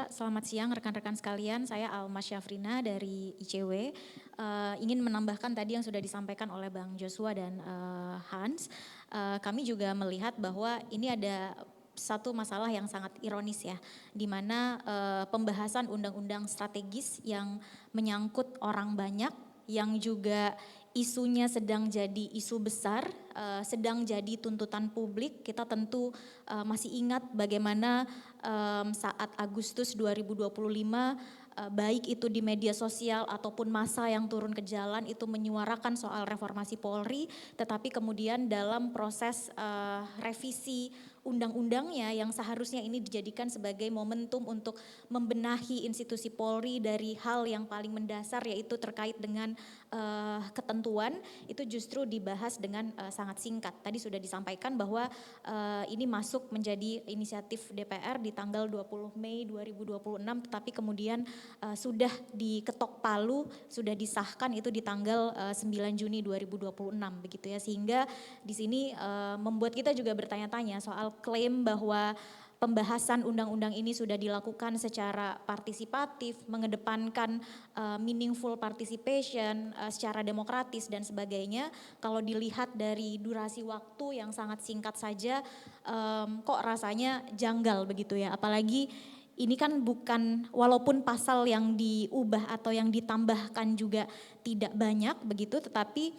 selamat siang rekan-rekan sekalian. Saya Alma Syafrina dari ICW. Ingin menambahkan tadi yang sudah disampaikan oleh Bang Joshua dan Hans. Kami juga melihat bahwa ini ada satu masalah yang sangat ironis ya, di mana pembahasan undang-undang strategis yang menyangkut orang banyak, yang juga isunya sedang jadi isu besar, sedang jadi tuntutan publik. Kita tentu masih ingat bagaimana saat Agustus 2025 baik itu di media sosial ataupun massa yang turun ke jalan itu menyuarakan soal reformasi Polri, tetapi kemudian dalam proses revisi undang-undangnya yang seharusnya ini dijadikan sebagai momentum untuk membenahi institusi Polri dari hal yang paling mendasar, yaitu terkait dengan ketentuan, itu justru dibahas dengan sangat singkat. Tadi sudah disampaikan bahwa ini masuk menjadi inisiatif DPR di tanggal 20 Mei 2026, tetapi kemudian sudah diketok palu, sudah disahkan itu di tanggal 9 Juni 2026 begitu ya, sehingga di sini membuat kita juga bertanya-tanya soal klaim bahwa pembahasan undang-undang ini sudah dilakukan secara partisipatif, mengedepankan meaningful participation, secara demokratis dan sebagainya. Kalau dilihat dari durasi waktu yang sangat singkat saja, kok rasanya janggal begitu ya. Apalagi ini kan bukan, walaupun pasal yang diubah atau yang ditambahkan juga tidak banyak begitu, tetapi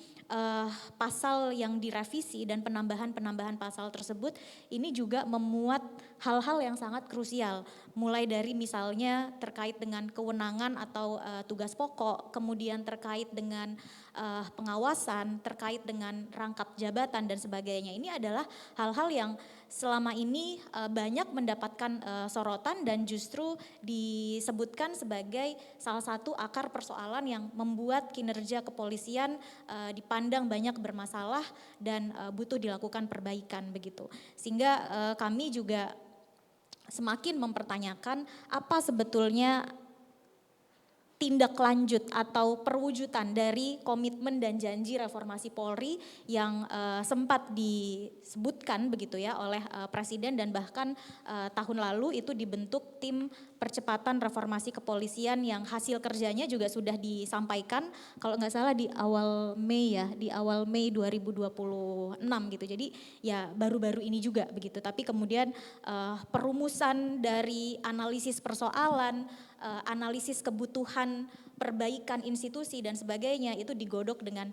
pasal yang direvisi dan penambahan-penambahan pasal tersebut ini juga memuat hal-hal yang sangat krusial. Mulai dari misalnya terkait dengan kewenangan atau tugas pokok, kemudian terkait dengan pengawasan, terkait dengan rangkap jabatan dan sebagainya. Ini adalah hal-hal yang selama ini banyak mendapatkan sorotan dan justru disebutkan sebagai salah satu akar persoalan yang membuat kinerja kepolisian dipandang banyak bermasalah dan butuh dilakukan perbaikan begitu. Sehingga kami juga semakin mempertanyakan apa sebetulnya tindak lanjut atau perwujudan dari komitmen dan janji reformasi Polri yang sempat disebutkan begitu ya oleh Presiden, dan bahkan tahun lalu itu dibentuk tim percepatan reformasi kepolisian yang hasil kerjanya juga sudah disampaikan kalau nggak salah di awal Mei ya, di awal Mei 2026 gitu. Jadi ya baru-baru ini juga begitu, tapi kemudian perumusan dari analisis persoalan, analisis kebutuhan perbaikan institusi dan sebagainya itu digodok dengan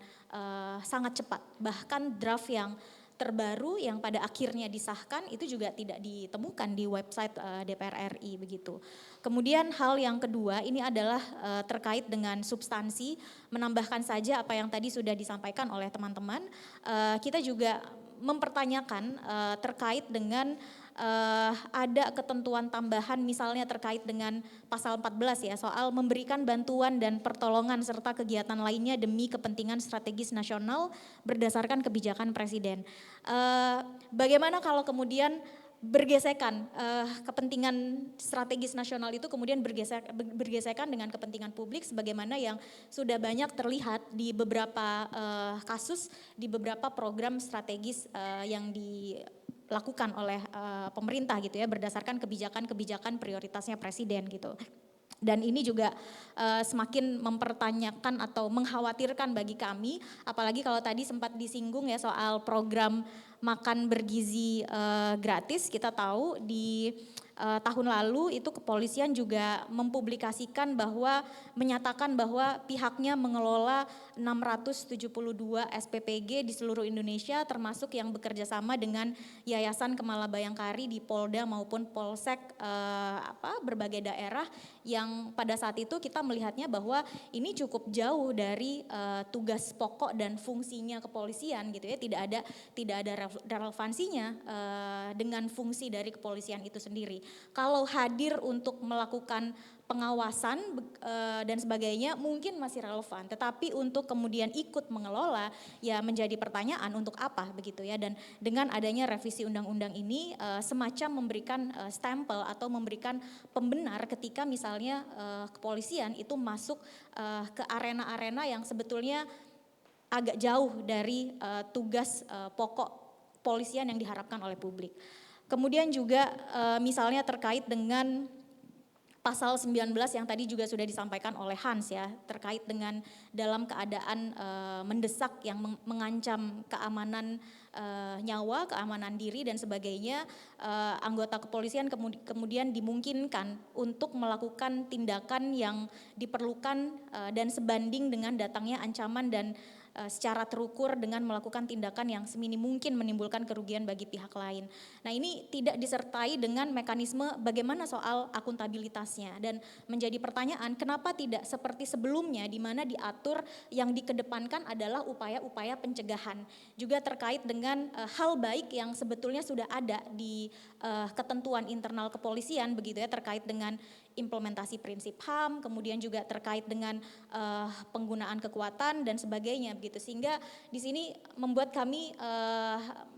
sangat cepat. Bahkan draft yang terbaru yang pada akhirnya disahkan itu juga tidak ditemukan di website DPR RI begitu. Kemudian hal yang kedua ini adalah terkait dengan substansi, menambahkan saja apa yang tadi sudah disampaikan oleh teman-teman. Kita juga mempertanyakan terkait dengan ada ketentuan tambahan misalnya terkait dengan pasal 14 ya, soal memberikan bantuan dan pertolongan serta kegiatan lainnya demi kepentingan strategis nasional berdasarkan kebijakan Presiden. Bagaimana kalau kemudian bergesekan kepentingan strategis nasional itu kemudian bergesekan dengan kepentingan publik, sebagaimana yang sudah banyak terlihat di beberapa kasus, di beberapa program strategis yang dilakukan oleh pemerintah gitu ya, berdasarkan kebijakan-kebijakan prioritasnya Presiden gitu. Dan ini juga semakin mempertanyakan atau mengkhawatirkan bagi kami, apalagi kalau tadi sempat disinggung ya soal program makan bergizi gratis. Kita tahu di tahun lalu itu kepolisian juga mempublikasikan bahwa, menyatakan bahwa pihaknya mengelola 672 SPPG di seluruh Indonesia, termasuk yang bekerja sama dengan Yayasan Kemala Bayangkari di Polda maupun Polsek berbagai daerah, yang pada saat itu kita melihatnya bahwa ini cukup jauh dari tugas pokok dan fungsinya kepolisian gitu ya, tidak ada relevansinya dengan fungsi dari kepolisian itu sendiri. Kalau hadir untuk melakukan pengawasan dan sebagainya mungkin masih relevan, tetapi untuk kemudian ikut mengelola ya menjadi pertanyaan untuk apa begitu ya. Dan dengan adanya revisi undang-undang ini semacam memberikan stempel atau memberikan pembenar ketika misalnya kepolisian itu masuk ke arena-arena yang sebetulnya agak jauh dari tugas pokok kepolisian yang diharapkan oleh publik. Kemudian juga misalnya terkait dengan pasal 19 yang tadi juga sudah disampaikan oleh Hans ya, terkait dengan dalam keadaan mendesak yang mengancam keamanan nyawa, keamanan diri dan sebagainya, anggota kepolisian kemudian dimungkinkan untuk melakukan tindakan yang diperlukan dan sebanding dengan datangnya ancaman dan secara terukur dengan melakukan tindakan yang seminim mungkin menimbulkan kerugian bagi pihak lain. Nah, ini tidak disertai dengan mekanisme bagaimana soal akuntabilitasnya, dan menjadi pertanyaan kenapa tidak seperti sebelumnya di mana diatur yang dikedepankan adalah upaya-upaya pencegahan, juga terkait dengan hal baik yang sebetulnya sudah ada di ketentuan internal kepolisian begitu ya, terkait dengan implementasi prinsip HAM, kemudian juga terkait dengan penggunaan kekuatan dan sebagainya begitu, sehingga di sini membuat kami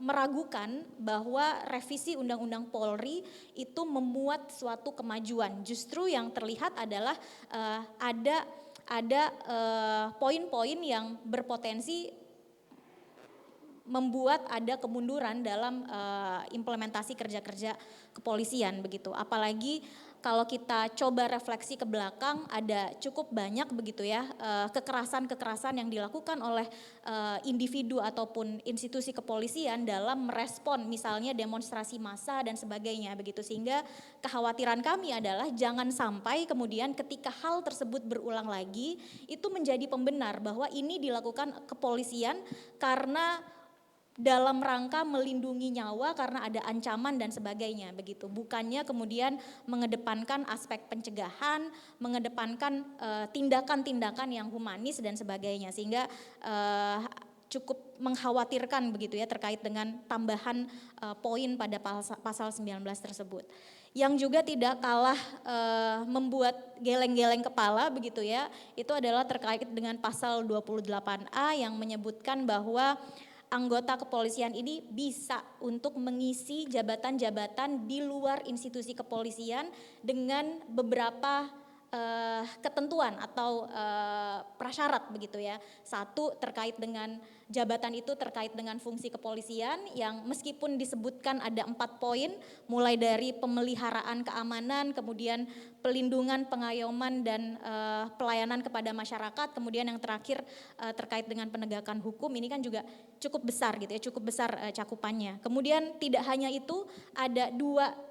meragukan bahwa revisi Undang-Undang Polri itu memuat suatu kemajuan. Justru yang terlihat adalah ada poin-poin yang berpotensi membuat ada kemunduran dalam implementasi kerja-kerja kepolisian begitu. Apalagi kalau kita coba refleksi ke belakang, ada cukup banyak begitu ya kekerasan-kekerasan yang dilakukan oleh individu ataupun institusi kepolisian dalam merespon misalnya demonstrasi massa dan sebagainya begitu, sehingga kekhawatiran kami adalah jangan sampai kemudian ketika hal tersebut berulang lagi itu menjadi pembenar bahwa ini dilakukan kepolisian karena dalam rangka melindungi nyawa karena ada ancaman dan sebagainya begitu, bukannya kemudian mengedepankan aspek pencegahan, mengedepankan tindakan-tindakan yang humanis dan sebagainya, sehingga cukup mengkhawatirkan begitu ya terkait dengan tambahan poin pada pasal 19 tersebut. Yang juga tidak kalah membuat geleng-geleng kepala begitu ya, itu adalah terkait dengan pasal 28A yang menyebutkan bahwa anggota kepolisian ini bisa untuk mengisi jabatan-jabatan di luar institusi kepolisian dengan beberapa ketentuan atau prasyarat begitu ya. Satu, terkait dengan jabatan itu terkait dengan fungsi kepolisian yang meskipun disebutkan ada 4 poin, mulai dari pemeliharaan keamanan, kemudian pelindungan, pengayoman dan pelayanan kepada masyarakat, kemudian yang terakhir terkait dengan penegakan hukum, ini kan juga cukup besar gitu ya, cukup besar cakupannya. Kemudian tidak hanya itu, ada 2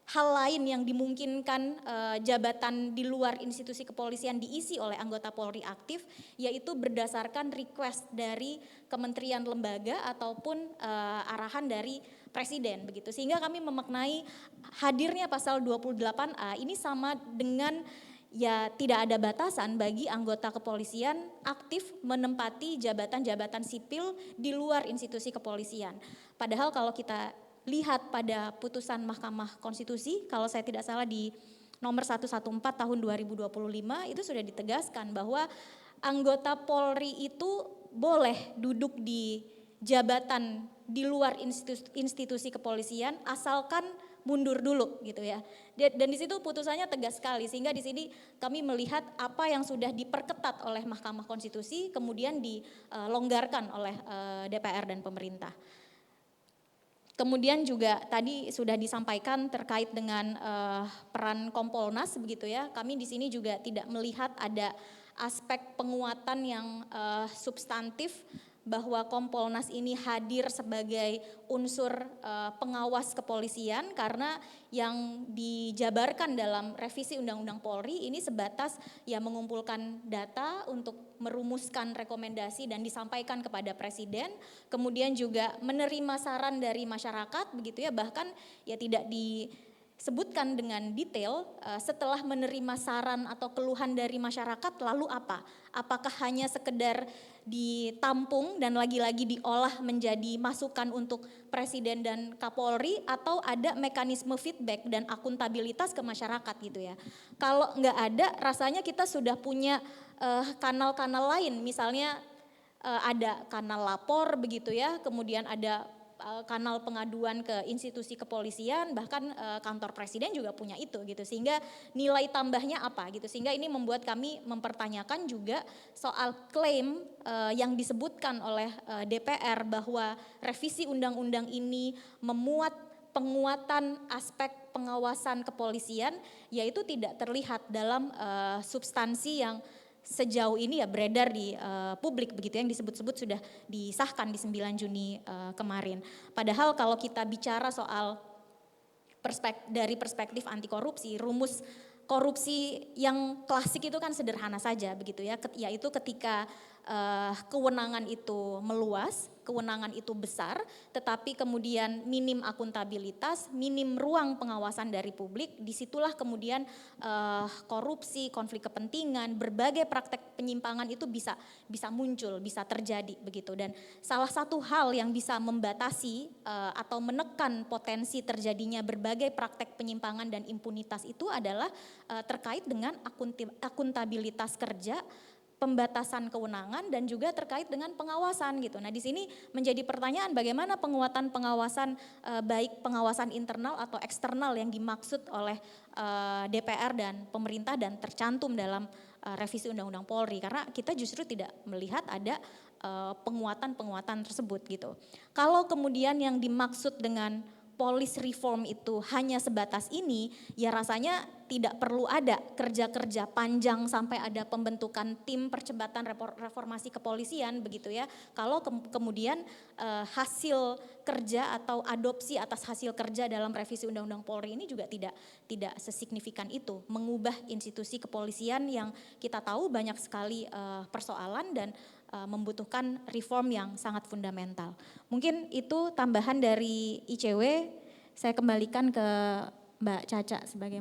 hal lain yang dimungkinkan jabatan di luar institusi kepolisian diisi oleh anggota Polri aktif, yaitu berdasarkan request dari kementerian lembaga ataupun arahan dari presiden begitu. Sehingga kami memaknai hadirnya pasal 28A ini sama dengan ya tidak ada batasan bagi anggota kepolisian aktif menempati jabatan-jabatan sipil di luar institusi kepolisian. Padahal kalau kita lihat pada putusan Mahkamah Konstitusi, kalau saya tidak salah di nomor 114 tahun 2025 itu sudah ditegaskan bahwa anggota Polri itu boleh duduk di jabatan di luar institusi kepolisian asalkan mundur dulu gitu ya. Dan di situ putusannya tegas sekali, sehingga di sini kami melihat apa yang sudah diperketat oleh Mahkamah Konstitusi kemudian dilonggarkan oleh DPR dan pemerintah. Kemudian juga tadi sudah disampaikan terkait dengan peran Kompolnas begitu ya. Kami di sini juga tidak melihat ada aspek penguatan yang substantif bahwa Kompolnas ini hadir sebagai unsur pengawas kepolisian, karena yang dijabarkan dalam revisi Undang-Undang Polri ini sebatas ya mengumpulkan data untuk merumuskan rekomendasi dan disampaikan kepada presiden, kemudian juga menerima saran dari masyarakat begitu ya, bahkan ya tidak disebutkan dengan detail setelah menerima saran atau keluhan dari masyarakat lalu apa? Apakah hanya sekedar ditampung dan lagi-lagi diolah menjadi masukan untuk presiden dan Kapolri, atau ada mekanisme feedback dan akuntabilitas ke masyarakat gitu ya. Kalau nggak ada, rasanya kita sudah punya kanal-kanal lain, misalnya ada kanal lapor begitu ya, kemudian ada kanal pengaduan ke institusi kepolisian, bahkan kantor presiden juga punya itu gitu, sehingga nilai tambahnya apa gitu, sehingga ini membuat kami mempertanyakan juga soal klaim yang disebutkan oleh DPR bahwa revisi undang-undang ini memuat penguatan aspek pengawasan kepolisian, yaitu tidak terlihat dalam substansi yang sejauh ini ya beredar di publik begitu, yang disebut-sebut sudah disahkan di 9 Juni kemarin. Padahal kalau kita bicara soal dari perspektif anti korupsi, rumus korupsi yang klasik itu kan sederhana saja begitu ya, yaitu ketika kewenangan itu meluas, kewenangan itu besar, tetapi kemudian minim akuntabilitas, minim ruang pengawasan dari publik, disitulah kemudian korupsi, konflik kepentingan, berbagai praktek penyimpangan itu bisa muncul, bisa terjadi begitu. Dan salah satu hal yang bisa membatasi atau menekan potensi terjadinya berbagai praktek penyimpangan dan impunitas itu adalah terkait dengan akuntabilitas kerja, pembatasan kewenangan, dan juga terkait dengan pengawasan gitu. Nah, di sini menjadi pertanyaan bagaimana penguatan pengawasan, baik pengawasan internal atau eksternal yang dimaksud oleh DPR dan pemerintah dan tercantum dalam revisi Undang-Undang Polri, karena kita justru tidak melihat ada penguatan-penguatan tersebut gitu. Kalau kemudian yang dimaksud dengan police reform itu hanya sebatas ini, ya rasanya tidak perlu ada kerja-kerja panjang sampai ada pembentukan tim percepatan reformasi kepolisian begitu ya. Kalau kemudian hasil kerja atau adopsi atas hasil kerja dalam revisi Undang-Undang Polri ini juga tidak sesignifikan itu mengubah institusi kepolisian yang kita tahu banyak sekali persoalan dan membutuhkan reform yang sangat fundamental. Mungkin itu tambahan dari ICW, saya kembalikan ke Mbak Caca sebagai